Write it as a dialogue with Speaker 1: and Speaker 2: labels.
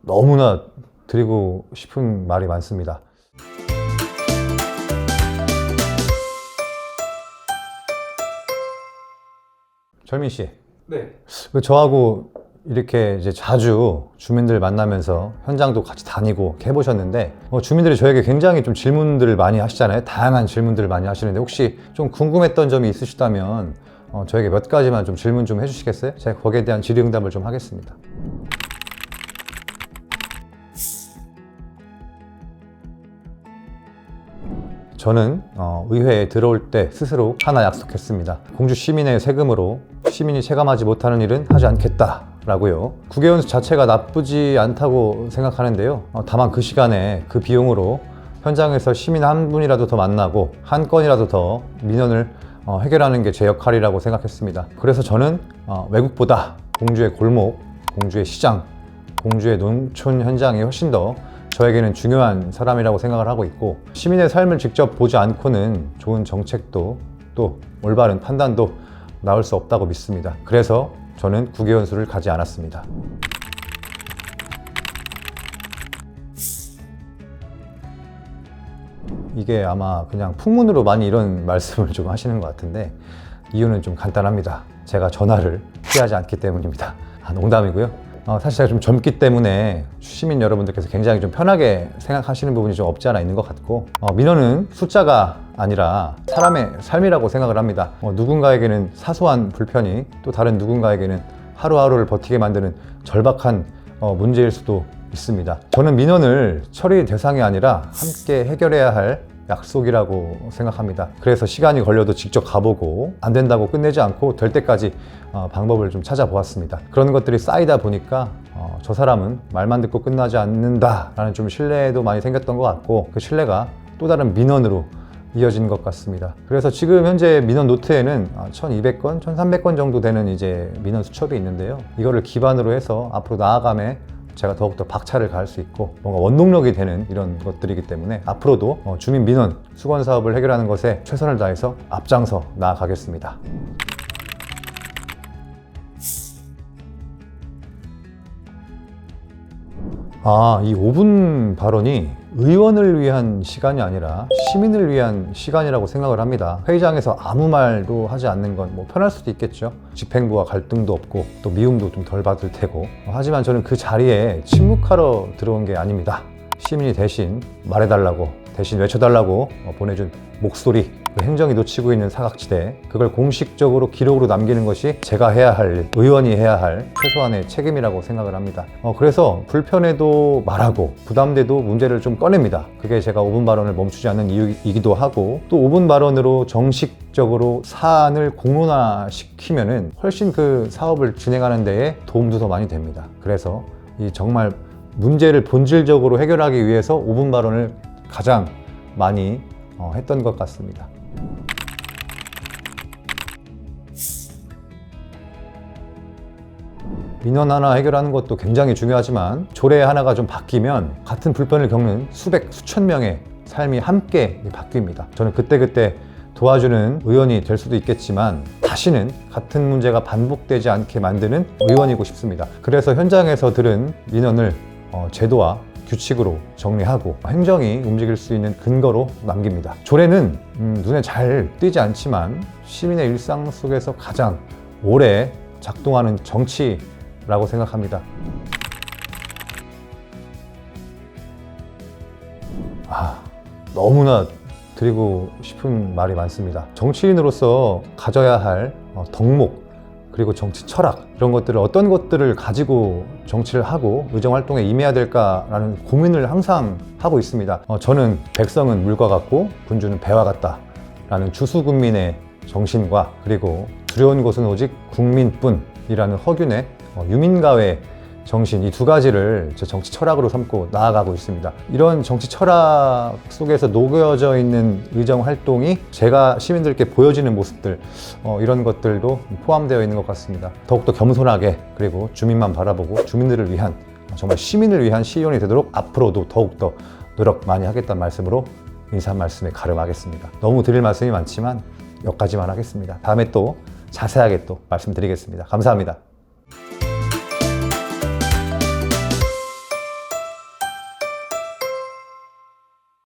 Speaker 1: 너무나 드리고 싶은 말이 많습니다. 철민 씨,
Speaker 2: 네.
Speaker 1: 저하고 이렇게 이제 자주 주민들 만나면서 현장도 같이 다니고 해보셨는데 주민들이 저에게 굉장히 좀 질문들을 많이 하시잖아요. 다양한 질문들을 많이 하시는데 혹시 좀 궁금했던 점이 있으시다면 저에게 몇 가지만 좀 질문 좀 해주시겠어요? 제가 거기에 대한 질의응답을 좀 하겠습니다. 저는 의회에 들어올 때 스스로 하나 약속했습니다. 공주 시민의 세금으로 시민이 체감하지 못하는 일은 하지 않겠다라고요. 국회의원 자체가 나쁘지 않다고 생각하는데요. 다만 그 시간에 그 비용으로 현장에서 시민 한 분이라도 더 만나고 한 건이라도 더 민원을 해결하는 게 제 역할이라고 생각했습니다. 그래서 저는 외국보다 공주의 골목, 공주의 시장, 공주의 농촌 현장이 훨씬 더 저에게는 중요한 사람이라고 생각을 하고 있고, 시민의 삶을 직접 보지 않고는 좋은 정책도 또 올바른 판단도 나올 수 없다고 믿습니다. 그래서 저는 국회의원수를 가지 않았습니다. 이게 아마 그냥 풍문으로 많이 이런 말씀을 좀 하시는 것 같은데, 이유는 좀 간단합니다. 제가 전화를 피하지 않기 때문입니다. 농담이고요. 사실 제가 좀 젊기 때문에 시민 여러분들께서 굉장히 좀 편하게 생각하시는 부분이 좀 없지 않아 있는 것 같고, 민원은 숫자가 아니라 사람의 삶이라고 생각을 합니다. 누군가에게는 사소한 불편이 또 다른 누군가에게는 하루하루를 버티게 만드는 절박한 문제일 수도 있습니다. 저는 민원을 처리 대상이 아니라 함께 해결해야 할 약속이라고 생각합니다. 그래서 시간이 걸려도 직접 가보고 안 된다고 끝내지 않고 될 때까지 방법을 좀 찾아보았습니다. 그런 것들이 쌓이다 보니까 저 사람은 말만 듣고 끝나지 않는다라는 좀 신뢰도 많이 생겼던 것 같고, 그 신뢰가 또 다른 민원으로 이어진 것 같습니다. 그래서 지금 현재 민원 노트에는 1200건, 1300건 정도 되는 이제 민원 수첩이 있는데요. 이거를 기반으로 해서 앞으로 나아감에 제가 더욱더 박차를 가할 수 있고 뭔가 원동력이 되는 이런 것들이기 때문에 앞으로도 주민 민원 수건 사업을 해결하는 것에 최선을 다해서 앞장서 나아가겠습니다. 이 5분 발언이 의원을 위한 시간이 아니라 시민을 위한 시간이라고 생각을 합니다. 회의장에서 아무 말도 하지 않는 건 뭐 편할 수도 있겠죠. 집행부와 갈등도 없고 또 미움도 좀 덜 받을 테고, 하지만 저는 그 자리에 침묵하러 들어온 게 아닙니다. 시민이 대신 말해달라고, 대신 외쳐달라고 보내준 목소리, 그 행정이 놓치고 있는 사각지대, 그걸 공식적으로 기록으로 남기는 것이 제가 해야 할, 의원이 해야 할 최소한의 책임이라고 생각을 합니다. 그래서 불편해도 말하고 부담돼도 문제를 좀 꺼냅니다. 그게 제가 5분 발언을 멈추지 않는 이유이기도 하고, 또 5분 발언으로 정식적으로 사안을 공론화시키면은 훨씬 그 사업을 진행하는 데에 도움도 더 많이 됩니다. 그래서 이 정말 문제를 본질적으로 해결하기 위해서 5분 발언을 가장 많이 했던 것 같습니다. 민원 하나 해결하는 것도 굉장히 중요하지만 조례 하나가 좀 바뀌면 같은 불편을 겪는 수백, 수천 명의 삶이 함께 바뀝니다. 저는 그때그때 도와주는 의원이 될 수도 있겠지만 다시는 같은 문제가 반복되지 않게 만드는 의원이고 싶습니다. 그래서 현장에서 들은 민원을 제도와 규칙으로 정리하고 행정이 움직일 수 있는 근거로 남깁니다. 조례는 눈에 잘 띄지 않지만 시민의 일상 속에서 가장 오래 작동하는 정치라고 생각합니다. 너무나 드리고 싶은 말이 많습니다. 정치인으로서 가져야 할 덕목, 그리고 정치 철학, 이런 것들을, 어떤 것들을 가지고 정치를 하고 의정활동에 임해야 될까라는 고민을 항상 하고 있습니다. 저는 백성은 물과 같고 군주는 배와 같다 라는 주수군민의 정신과, 그리고 두려운 것은 오직 국민뿐이라는 허균의 유민가회 정신, 이 두 가지를 제 정치 철학으로 삼고 나아가고 있습니다. 이런 정치 철학 속에서 녹여져 있는 의정 활동이 제가 시민들께 보여지는 모습들, 이런 것들도 포함되어 있는 것 같습니다. 더욱더 겸손하게, 그리고 주민만 바라보고 주민들을 위한, 정말 시민을 위한 시의원이 되도록 앞으로도 더욱더 노력 많이 하겠다는 말씀으로 인사 말씀에 가름하겠습니다. 너무 드릴 말씀이 많지만 여기까지만 하겠습니다. 다음에 또 자세하게 또 말씀드리겠습니다. 감사합니다.